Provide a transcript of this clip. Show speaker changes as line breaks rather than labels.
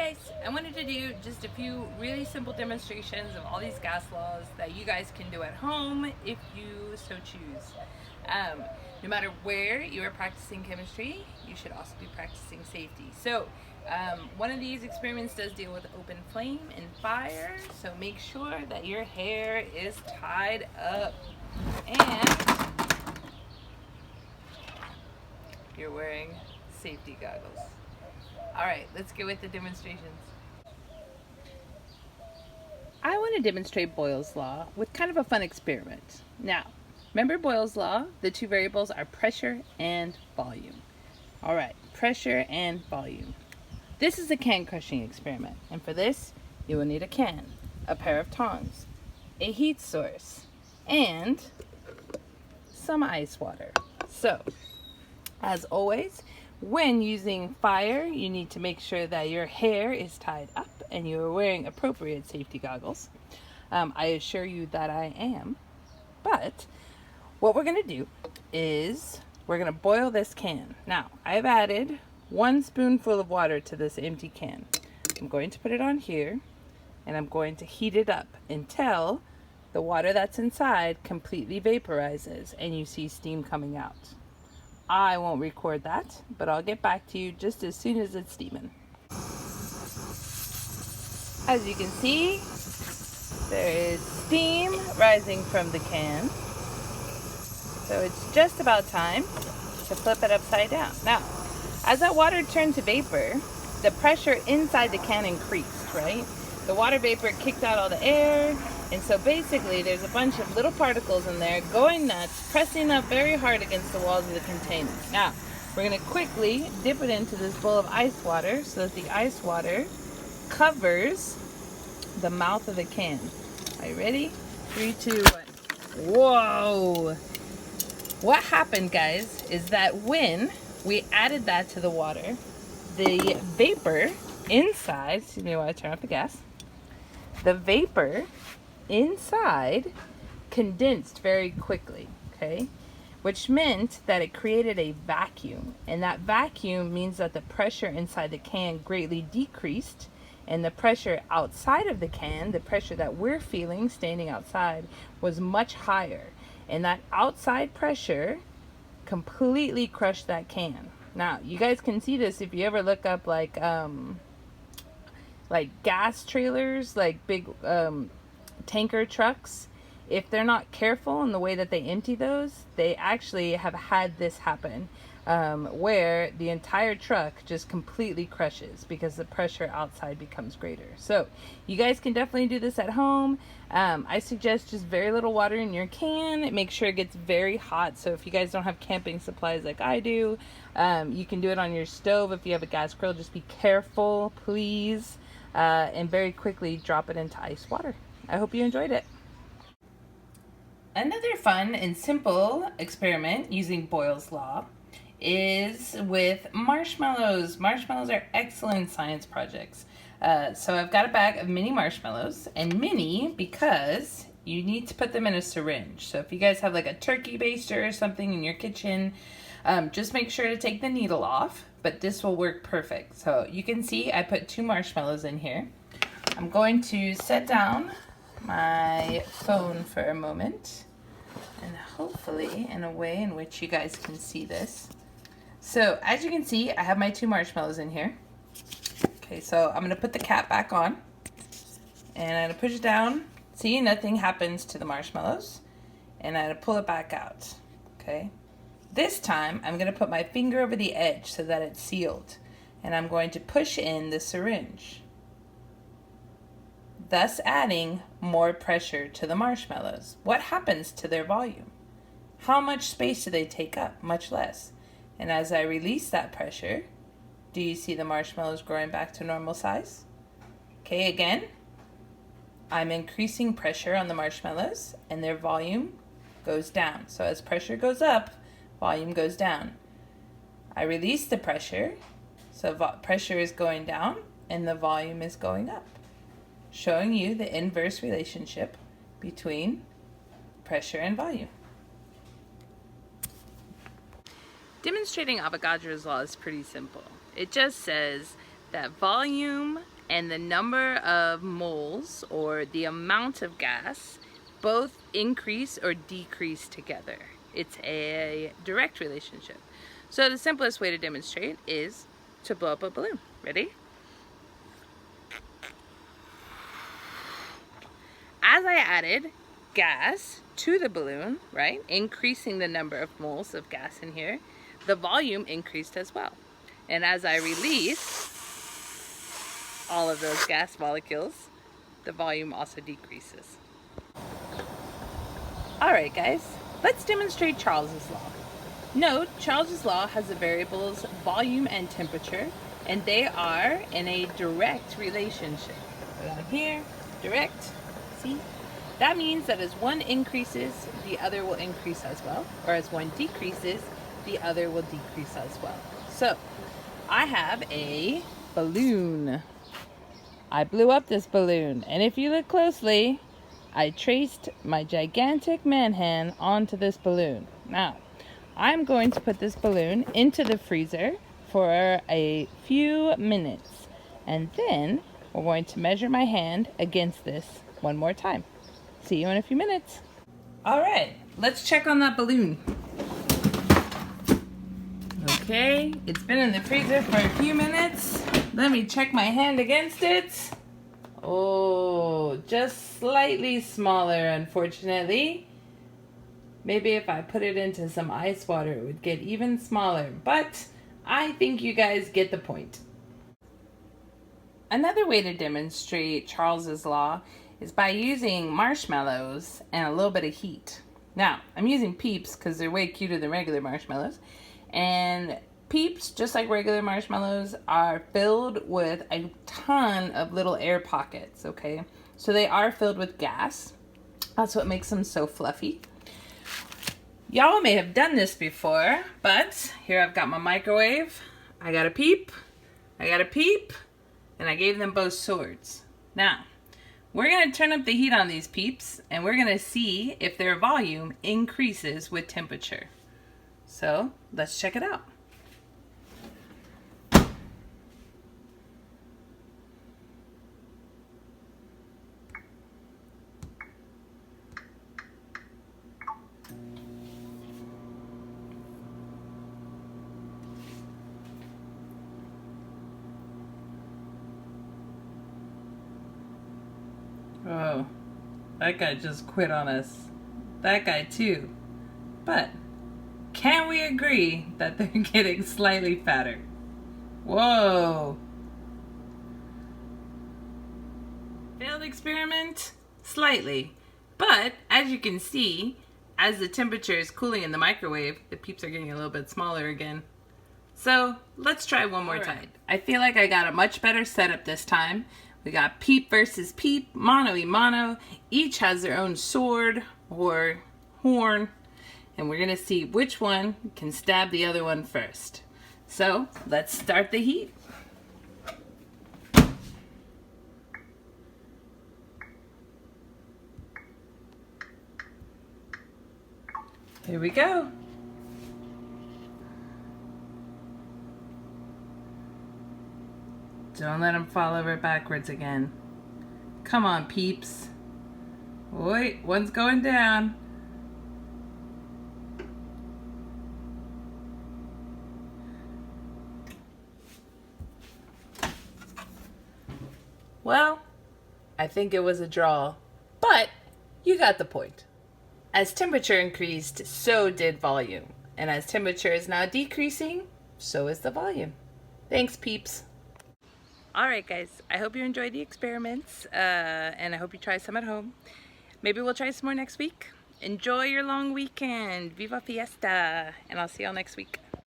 Hey guys, I wanted to do just a few really simple demonstrations of all these gas laws that you guys can do at home if you so choose. No matter where you are practicing chemistry, you should also be practicing safety. So one of these experiments does deal with open flame and fire, so make sure that your hair is tied up and you're wearing safety goggles. Alright, let's get with the demonstrations. I want to demonstrate Boyle's law with kind of a fun experiment. Now, remember Boyle's law? The two variables are pressure and volume. Alright, pressure and volume. This is a can crushing experiment, and for this, you will need a can, a pair of tongs, a heat source, and some ice water. So, as always, when using fire, you need to make sure that your hair is tied up and you are wearing appropriate safety goggles. I assure you that I am. But what we're going to do is we're going to boil this can. Now, I've added 1 spoonful of water to this empty can. I'm going to put it on here and I'm going to heat it up until the water that's inside completely vaporizes and you see steam coming out. I won't record that, but I'll get back to you just as soon as it's steaming. As you can see, there is steam rising from the can. So it's just about time to flip it upside down. Now, as that water turned to vapor, the pressure inside the can increased, right? The water vapor kicked out all the air, and so basically there's a bunch of little particles in there going nuts, pressing up very hard against the walls of the container. Now, we're going to quickly dip it into this bowl of ice water so that the ice water covers the mouth of the can. Are you ready? 3, 2, 1. Whoa! What happened, guys, is that when we added that to the water, the vapor inside, excuse me while I turn off the gas, the vapor inside condensed very quickly, okay? Which meant that it created a vacuum. And that vacuum means that the pressure inside the can greatly decreased, and the pressure outside of the can, the pressure that we're feeling standing outside, was much higher. And that outside pressure completely crushed that can. Now, you guys can see this if you ever look up like gas trailers, like big tanker trucks. If they're not careful in the way that they empty those, they actually have had this happen, where the entire truck just completely crushes because the pressure outside becomes greater. So you guys can definitely do this at home. I suggest just very little water in your can. Make sure it gets very hot. So if you guys don't have camping supplies like I do, you can do it on your stove. If you have a gas grill, just be careful, please, and very quickly drop it into ice water. I hope you enjoyed it. Another fun and simple experiment using Boyle's law is with marshmallows. Marshmallows are excellent science projects. So I've got a bag of mini marshmallows, and mini because you need to put them in a syringe. So if you guys have like a turkey baster or something in your kitchen, just make sure to take the needle off, but this will work perfect. So you can see I put 2 marshmallows in here. I'm going to set down my phone for a moment, and hopefully in a way in which you guys can see this. So as you can see, I have my 2 marshmallows in here. Okay, so I'm gonna put the cap back on and I'm gonna push it down. See, nothing happens to the marshmallows, and I'm gonna pull it back out. Okay, this time I'm gonna put my finger over the edge so that it's sealed, and I'm going to push in the syringe, thus adding more pressure to the marshmallows. What happens to their volume? How much space do they take up? Much less. And as I release that pressure, do you see the marshmallows growing back to normal size? Okay, again, I'm increasing pressure on the marshmallows and their volume goes down. So as pressure goes up, volume goes down. I release the pressure, so pressure is going down and the volume is going up, showing you the inverse relationship between pressure and volume. Demonstrating Avogadro's law is pretty simple. It just says that volume and the number of moles, or the amount of gas, both increase or decrease together. It's a direct relationship. So the simplest way to demonstrate is to blow up a balloon. Ready? As I added gas to the balloon, right, increasing the number of moles of gas in here, the volume increased as well. And as I release all of those gas molecules, the volume also decreases. Alright guys, let's demonstrate Charles's law. Note, Charles's law has the variables volume and temperature, and they are in a direct relationship. Put on here, direct, see? That means that as one increases, the other will increase as well, or as one decreases, the other will decrease as well. So, I have a balloon. I blew up this balloon, and if you look closely, I traced my gigantic man hand onto this balloon. Now, I'm going to put this balloon into the freezer for a few minutes, and then we're going to measure my hand against this one more time. See you in a few minutes. All right, let's check on that balloon. Okay, it's been in the freezer for a few minutes. Let me check my hand against it. Oh, just slightly smaller, unfortunately. Maybe if I put it into some ice water, it would get even smaller, but I think you guys get the point. Another way to demonstrate Charles's law is by using marshmallows and a little bit of heat. Now, I'm using Peeps because they're way cuter than regular marshmallows. And Peeps, just like regular marshmallows, are filled with a ton of little air pockets, okay? So they are filled with gas. That's what makes them so fluffy. Y'all may have done this before, but here I've got my microwave. I got a Peep, and I gave them both swords. Now, we're gonna turn up the heat on these Peeps, and we're gonna see if their volume increases with temperature. So, let's check it out. Oh, that guy just quit on us. That guy too. But can we agree that they're getting slightly fatter? Whoa. Failed experiment? Slightly. But as you can see, as the temperature is cooling in the microwave, the Peeps are getting a little bit smaller again. So let's try one more time. I feel like I got a much better setup this time. We got Peep versus Peep, mano-y-mano. Each has their own sword or horn. And we're gonna see which one can stab the other one first. So let's start the heat. Here we go. Don't let them fall over backwards again. Come on, Peeps. Wait, one's going down. Well, I think it was a draw, but you got the point. As temperature increased, so did volume. And as temperature is now decreasing, so is the volume. Thanks, Peeps. Alright guys, I hope you enjoyed the experiments, and I hope you try some at home. Maybe we'll try some more next week. Enjoy your long weekend. Viva Fiesta! And I'll see y'all next week.